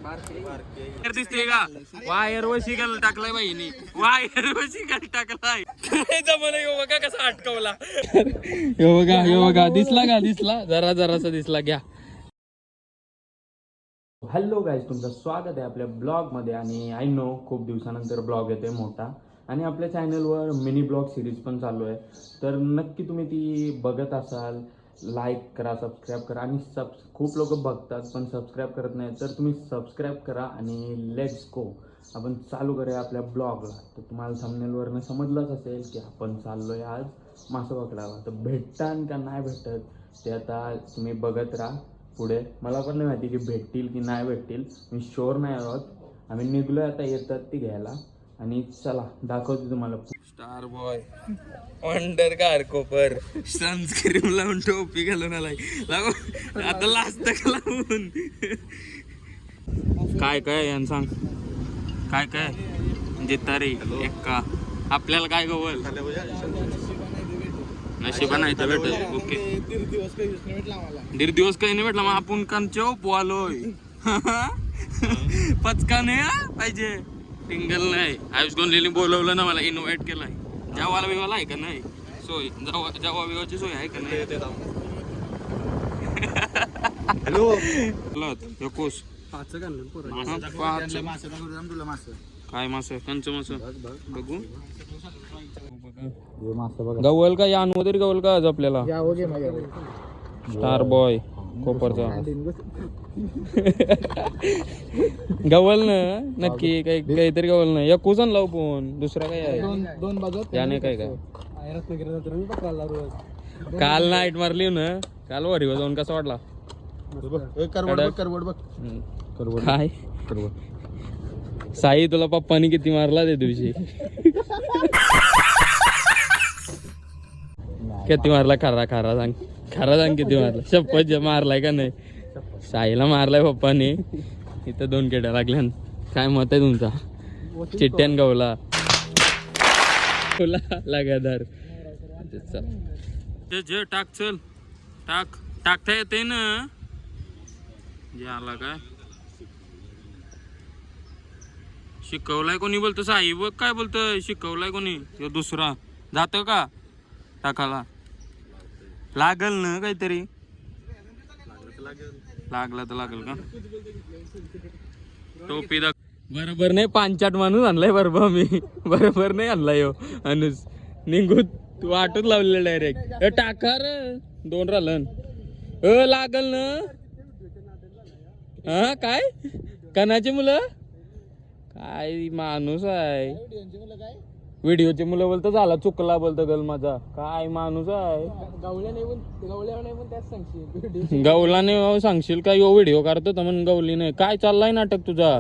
दिसते का वायर वशी घाल टाकलाय बाईनी वायर वशी घाल टाकलाय जमाना यो बघा कसा अटकवला यो बघा दिसला जरासा दिसला घ्या. हॅलो गाईज, तुमचं स्वागत आहे आपल्या ब्लॉगमध्ये. आणि आय नो खूप दिवसानंतर ब्लॉग येतोय मोठा आणि आपल्या चॅनलवर मिनी ब्लॉग सिरीज पण चालू आहे. तर नक्की तुम्ही ती बघत असाल, लाईक करा, सबस्क्राईब करा. आणि खूप लोक बघतात पण सबस्क्राईब करत नाही, तर तुम्ही सबस्क्राईब करा आणि लेट्स गो आपण चालू करूया आपल्या ब्लॉगला. तर तुम्हाला थंबनेलवरनं समजलंच असेल की आपण चाललोय आज मासं पकडायला. तर भेटतान का नाही भेटत ते आता तुम्ही बघत राहा पुढे. मला पण नाही माहिती की भेटतील की नाही भेटतील, मी शुअर नाही आहोत. आम्ही निघलोय आता, येतात ती घ्यायला. आणि चला दाखवतो तुम्हाला. स्टार बॉय वंडर कार कोपर सनस्क्रीन लावून टोपी घालून आलाय आता लास्ट लावून. काय काय यान सांग, काय काय जितारे एक का आपल्याला काय गवल नशिबा नाही तर भेटत. ओके, दीड दिवस काही नाही भेटला मग आपण कांचो पोवालोय पचका नाही पाहिजे. टिंगल नाही, आयुष गोंधळीने बोलवलं ना, मला इन्व्हाइट केलाय. जेवायला बिवाला आहे का नाही सोय, जेवा बिवाची सोय आहे का नाही. हॅलो कोस काय मास कंच मास बघू गवल का या तरी गवल का आज आपल्याला. स्टार बॉय कोपरचा गवल ना नक्की काहीतरी गवल ना या कुजन लावू पण दुसरा काय आहे दोन बाजू याने काय काल नाईट मारली ना, काल वरी जाऊन कसा वाटला काय साई तुला पप्पानी किती मारला त्या दिवशी किती मारला खरा सांग किती मारला. शपथ मारलाय का नाही. साईला मारलाय पप्पानी. इथं 2 केड्या लागल्या. काय मत आहे तुमचा. चिट्ट्यान गवला लगादार टाक चल टाकता येते ना जे आला काय शिकवलाय कोणी बोलतो. साई बघ काय बोलतोय, शिकवलाय कोणी. दुसरा जातो का टाकाला लागल ना काहीतरी. लागला तर लागल का टोपी बरोबर नाही. 5-8 माणूस आणलाय बरोबर मी बरोबर नाही आणलाय हो अनुस निघू तू वाटूच लावलेलं डायरेक्ट टाका रे 2 राहिलं लागल ना. हा काय कणाची मुलं काय माणूस आहे. व्हिडिओचे मुलं बोलतो झाला चुकला बोलतो गल माझा. काय माणूस आहे. गवलाने सांगशील का यो व्हिडिओ काढतो तर म्हणून गवली नाही. काय चाललाय नाटक तुझा.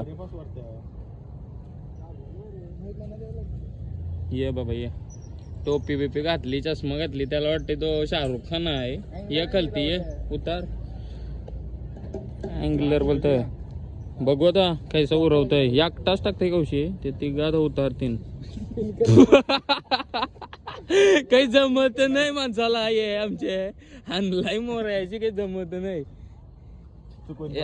ये बाबा ये टोपी बिपी घातली, चष्मा घातली, त्याला वाटते तो शाहरुख खान आहे. ये खलती ये उतार अँगलर बोलतोय. बघू आता कैसा उरवतोय. एकटाच टाकते कौशी ते तिघात उतारतीन काही जमत नाही माणसाला. ये आमचे हानलाई मोरायची काही जमत नाही.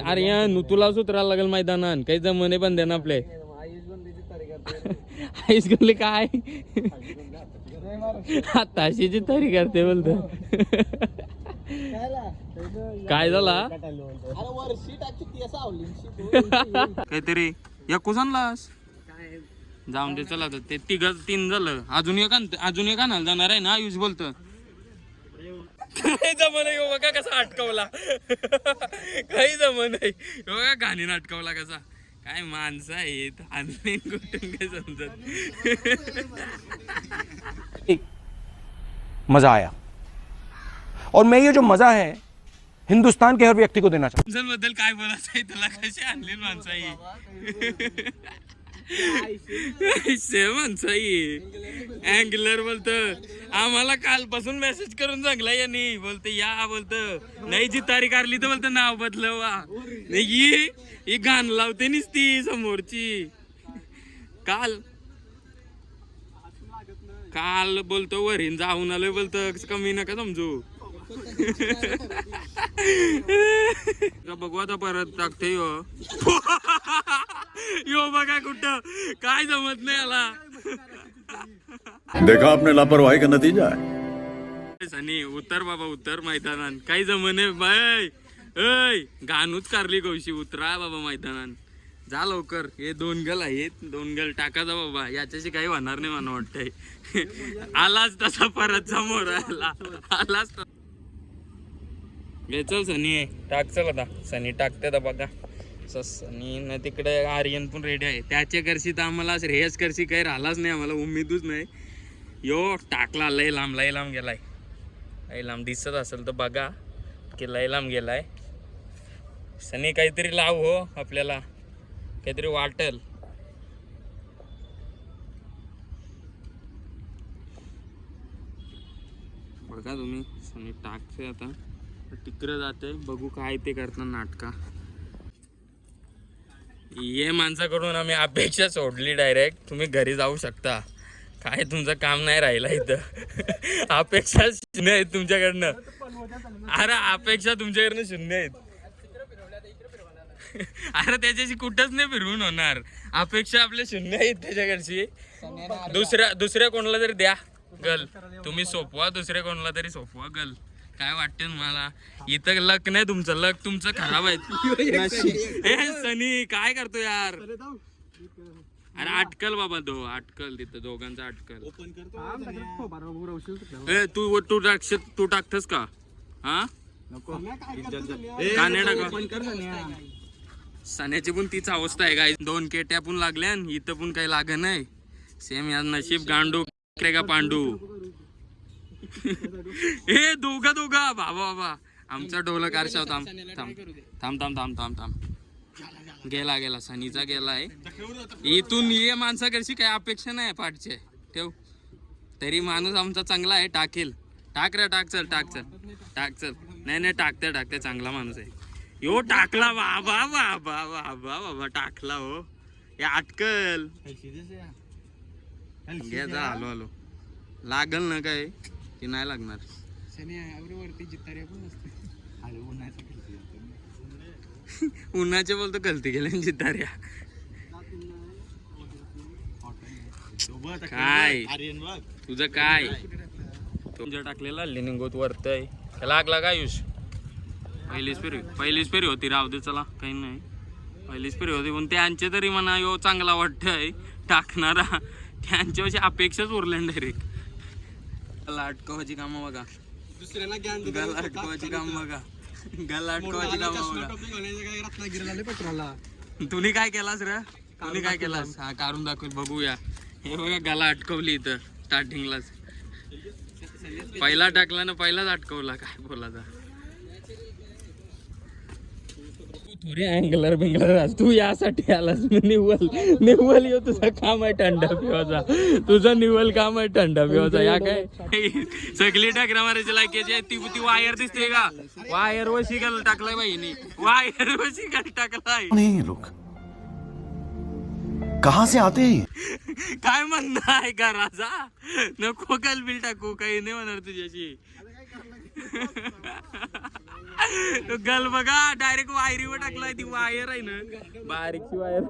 अरे या तुलाच उतरायला लागेल मैदानात. काही जमणे बंद ना आपले आईस गल्ली काय ताशीची तरी करते बोलतो. काय झाला काहीतरी या कुसानलास जाऊन दे. चला ते 3 झालं. अजून एक आणायला जाणार आहे ना आयुष बोलतो. काही जमन आहे बघा कसा अटकवला काही जमन आहे बघा घाणीने अटकवला कसा. काय माणसं आहेत आणले कुठून काय समजत. मजा आया और मैं ये जो मजा है हिंदुस्तान के हर व्यक्ति को देना चाहता हूं. बद्दल काय बोलायचं आहे तुला. कशी आणली माणसं आहे माणसं अँगलर बोलत. आम्हाला कालपासून मेसेज करून सांगला यांनी बोलते या बोलत नाही जी तारीख आली तर बोलत नाव बदलवा. ही गाण लावते ती समोरची. काल बोलतो वरीन जाऊन आलोय बोलतो. कमी नका समजू. बघू आता परत टाकते यो बघा कुठं काय जमत नाही याला. देखा आपने लापरवाही का नतीजा है. सनी उतर बाबा उतर मैदानात काही जमने बाय घाणूच कारली कौशी उतरा बाबा मैदानात जा लवकर. हे 2 गल आहेत 2 गल टाका जा बाबा याच्याशी काही होणार नाही मला वाटतंय. आलाच तसा परत समोर आलाच चल सनी टाक चल आता सनी टाकते तर बघा सनी न तिकडे आर्यन पण रेडी आहे. त्याच्या करशी तर आम्हाला श्रेयस करशी काही राहिलाच नाही आम्हाला उमेदच नाही. यो टाकला लय लांब गेलाय लय लांब दिसत असेल तर बघा की लय लांब गेलाय. सनी काहीतरी लाव हो आपल्याला काहीतरी वाटेल. बघा तुम्ही सनी टाकते आता तिकडे जाते बघू काय ते करतात नाटका. ये माणसाकडून आम्ही अपेक्षा सोडली डायरेक्ट. तुम्ही घरी जाऊ शकता काय तुमचं काम नाही राहिलं इथं. अपेक्षा शून्य आहेत तुमच्याकडनं. अरे अपेक्षा तुमच्याकडनं शून्य आहेत. अरे त्याच्याशी कुठंच नाही फिरवून होणार. अपेक्षा आपल्या शून्य आहेत त्याच्याकडची. दुसऱ्या कोणाला तरी द्या गल. तुम्ही सोपवा दुसऱ्या कोणाला तरी सोपवा गल. काय वाटते तुम्हाला. इथं लक नाही तुमचं लक तुमचं खराब आहे. सनी काय करतो यार. अरे अटकल बाबा अटकल तिथं दोघांचा अटकल. तू टाकतस का हा का नाही टाका. सण्याची पण तीच अवस्था आहे काय. 2 केट्या पण लागल्या इथं पण काही लाग नाही. सेम या नशीब गांडू का पांडू. हे दोघा बाबा आमचा ढोलक आरशा. थांब गेला सनीचा गेलाय. इथून ये माणसाकडची काही अपेक्षा नाही पाठचे ठेव. तरी माणूस आमचा चांगला आहे टाकेल. टाक चल नाही टाकते चांगला माणूस आहे. यो टाकला बाबा टाकला हो. या अटकल घ्या आलो लागल ना काय की नाही लागणार. उन्हाचे बोलतो गलती केल्या जितार्या काय तुझं काय. तुमच्या टाकलेला लिनिंगोत वरतय लागला का आयुष. पहिलीच फेरी होती राहू दे चला काही नाही. पहिलीच फेरी होती पण त्यांचे तरी म्हणा यो चांगला वाटतंय टाकणारा. त्यांच्याशी अपेक्षाच उरल्या डायरेक्ट. गला अटकवायची कामं बघा. गला अटकवायची काम बघा. तुम्ही काय केलास रे. तुम्ही काय केलास हा काढून दाखवेल बघूया. हे बघा गला अटकवली इथं स्टार्टिंगलाच. पहिला टाकला ना पहिलाच अटकवला. काय बोलायचा थोडी अँगलर बिंगलर तू यासाठी आलास. निव्वल येऊ तुझं काम आहे थंड पिवाचा. तुझं निव्वल काम आहे थंड पिवाचा. या काय सगळी टाकरा मारायची लायकीची ती वायर दिसते का. वायर व शिकायला टाकलाय बाईनी. वायर व शिकायला टाकलाय. कहां से आते काय म्हणणं आहे का राजा. नको बिल टाकू काही नाही म्हणणार तुझ्याशी. गल बघा डायरेक्ट वायरीवर टाकलाय. ती वायर आहे ना बारीकची वायर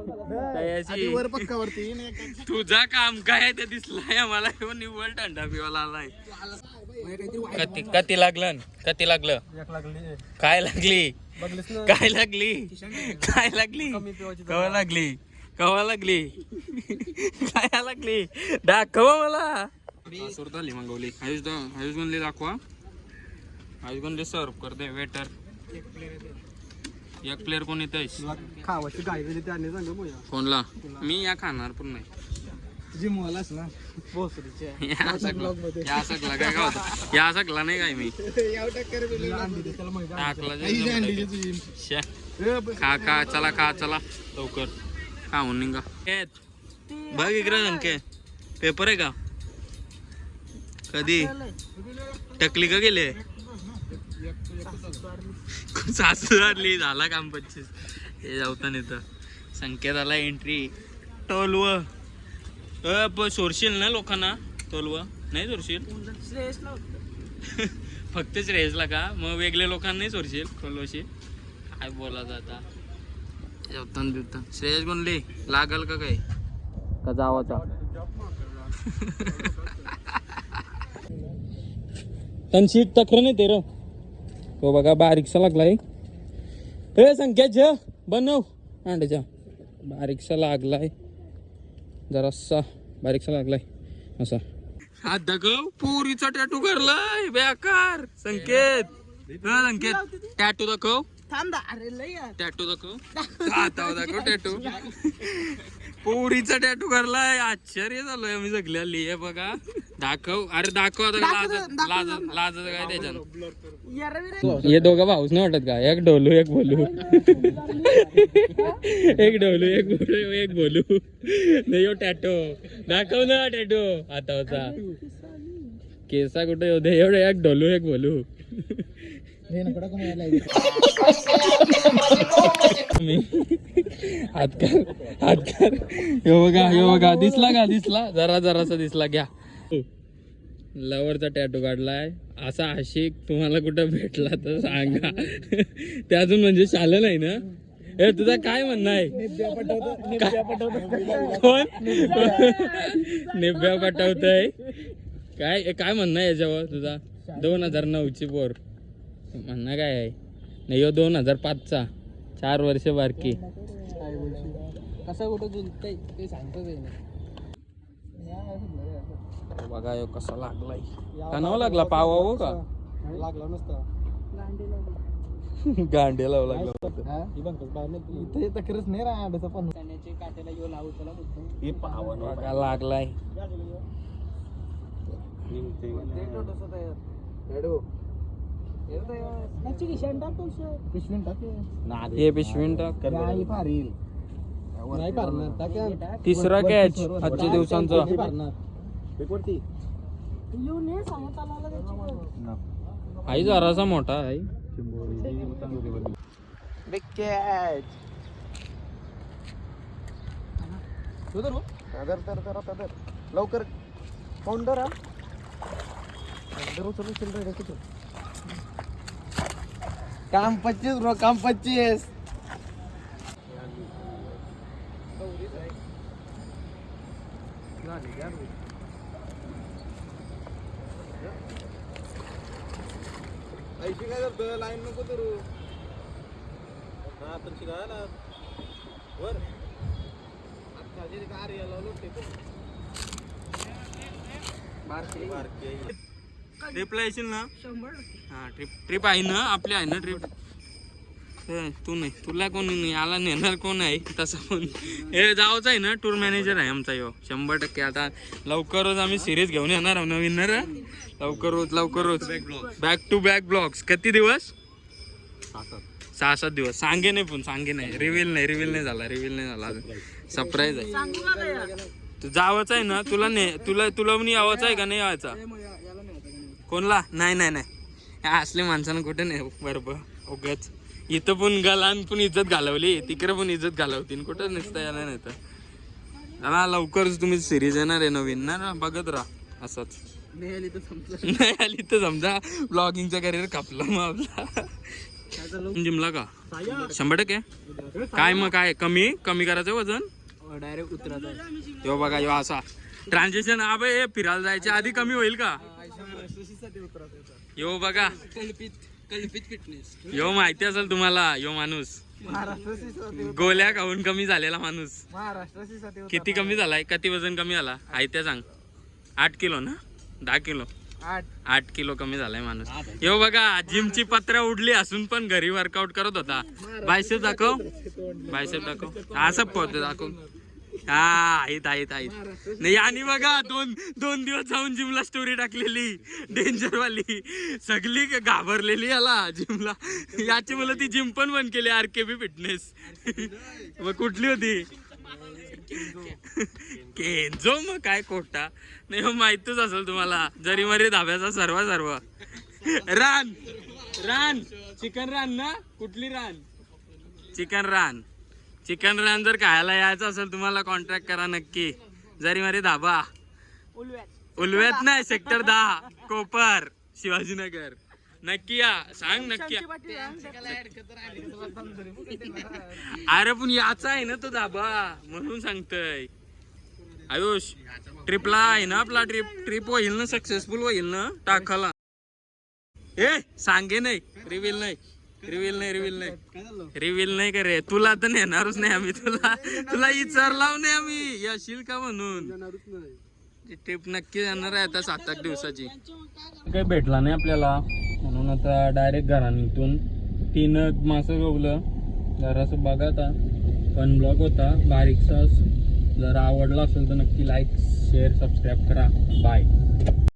तुझा काम काय ते दिसलाय आम्हाला. निव्वळ थंडा पिवाला आलाय. कती लागलं काय लागली कवा लागली काय लागली दाखव मला. सुरताली मागवली आयुष गणली दाखवा. आयुष गणली सर्व करते वेटर. एक प्लेअर कोण येत कोणला. मी या खाणार पण नाही. या सकला काय का होत या सकला नाही काय मी टाकला. खा चला लवकर खाऊन निघा. बघ इकडे संख्या पेपर आहे का कधी टकली का गेले. सासुरली झाला काम 25. हे जाऊता इथं संख्या झाला एंट्री. टोलव सोडशील ना लोकांना. टोलव नाही सोडशील फक्त श्रेयसला का मग वेगळ्या लोकांनाही सोडशील खोलोशी काय बोलायचं आता जेवतान बिवतान श्रेयस कोणले लागल का काय का जावाचा तन सीट तक्र नाही ते र तो बघा बारीकसा लागलाय हे संकेत झ बनव अंड्याच्या बारीकसा लागलाय जरासा बारीकसा लागलाय असा हात दाखव पुरीचा टॅटू करलाय बेकार संकेत संकेत टॅटू दाखव टॅटू दाखव हातावर दाखव टॅटू पोरीचा टॅटू करलाय आश्चर्य झालोय आम्ही सगळ्याली हे बघा दाखव अरे दाखव आता लाज काय त्याच्यानं हे दोघं भाऊच नाही वाटत का एक ढोलू एक बोलू एक ढोलू एक बोलू नाही टॅटो दाखव ना टॅटो हातावरचा केसा कुठे होते एवढं एक ढोलू एक बोलू हातकार यो बघा दिसला जरासा दिसला घ्या लवरचा टॅटू काढलाय असा आशिक तुम्हाला कुठं भेटला तर सांगा ते अजून म्हणजे शालं नाही ना हे तुझा काय म्हणणं आहे कोण निब्या पटवतय काय काय म्हणणं आहे याच्यावर तुझा 2009 ची पोर म्हणणं काय आहे नाही यो 2005चा 4 वर्ष बारकी कसा कुठं जुलतय ते सांगतच बघा यो कसा लागलाय कानावा लागला पावा हो का लागला नसता गांडे लावला तक्रारच नाही राहण्याचा पण काट्याला यो लावू त्याला लागलाय हे पिशवीन टाक तिसरा कॅच आजच्या दिवसांचा आई जरासा मोठा आहे लवकर फाउंडर काम 25 ब्रो काम 25 ऐशी काय करतो लाईन नको करू ना तर शिकायला वर आता जे कार याला लोटे बारके ट्रिपला येशील ना 100 हा ट्रिप आहे ना आपली आहे ना ट्रिप तू नाही तुला कोण नाही आला नेणार कोण आहे तसं पण हे जावचं आहे ना टूर मॅनेजर आहे आमचा यो 100% आता लवकरच आम्ही सिरीज घेऊन येणार आहोत नवीन ना लवकरच बॅक टू बॅक ब्लॉग्स किती दिवस 6-7 दिवस सांगे नाही रिव्हील नाही झाला सरप्राईज आहे तू जावंच आहे ना तुला पण यावायचं आहे का नाही यावायचा कोणला नाही असले माणसानं कुठे नाही बरोबर उगाच इथं पण गलान पण इज्जत घालवली तिकडे पण इज्जत घालवतील कुठं नसतं याला नाही तर लवकरच तुम्ही सिरीज येणार आहे नवीन ना बघत राहा असंच नाही आली तर समजा ब्लॉगिंगचा करिअर कापला मग आपला जिमला का 100% काय मग काय कमी करायचं वजन डायरेक्ट उतरत यो बघा यो असा ट्रान्झॅक्शन अबे फिरायला जायच्या आधी कमी होईल का यो बघा कल्पित फिटनेस यो माहिती असेल तुम्हाला यो माणूस गोल्या खाऊन कमी झालेला माणूस किती कमी झालाय किती वजन कमी झाला आहे ते सांग 8 किलो ना 10 किलो 8 किलो कमी झालाय माणूस यो बघा जिमची पत्रा उडली असून पण घरी वर्कआउट करत होता बायसेप दाखव असं पोहते दाखव हा आहेत नाही आणि बघा दोन दिवस जाऊन जिमला स्टोरी टाकलेली डेंजर वाली सगळी घाबरलेली याला जिमला याची मला ती जिम पण बंद केली RKB फिटनेस मग कुठली होती केंजो मग काय कोटा नाही हो माहितच असेल तुम्हाला जरी मरी धाब्याचा सर्व रान चिकन रान ना कुठली रान चिकन रान जर खायला यायचं असेल तुम्हाला कॉन्ट्रॅक्ट करा नक्की जरी मारी धाबा उलव्यात नाही सेक्टर 10 कोपर शिवाजीनगर नक्की या सांग नक्की या. अरे पण याचा आहे ना तो धाबा म्हणून सांगतय. आयुष ट्रिपला आहे ना आपला ट्रिप होईल ना सक्सेसफुल होईल ना टाकाला. ए सांगे नाही रिव्हील नाही रिव्हील नाही का रे. तुला तर नेणारच नाही आम्ही. तुला विचारलाव नाही आम्ही येशील का म्हणून. ट्रिप नक्की जाणार आहे आता 7-8 दिवसाची. काही भेटला नाही आपल्याला म्हणून आता डायरेक्ट घरातून 3 मासं गवलं. जरासं बघा आता पण ब्लॉग होता बारीकसा. जर आवडला असेल तर नक्की लाईक शेअर सबस्क्राईब करा. बाय.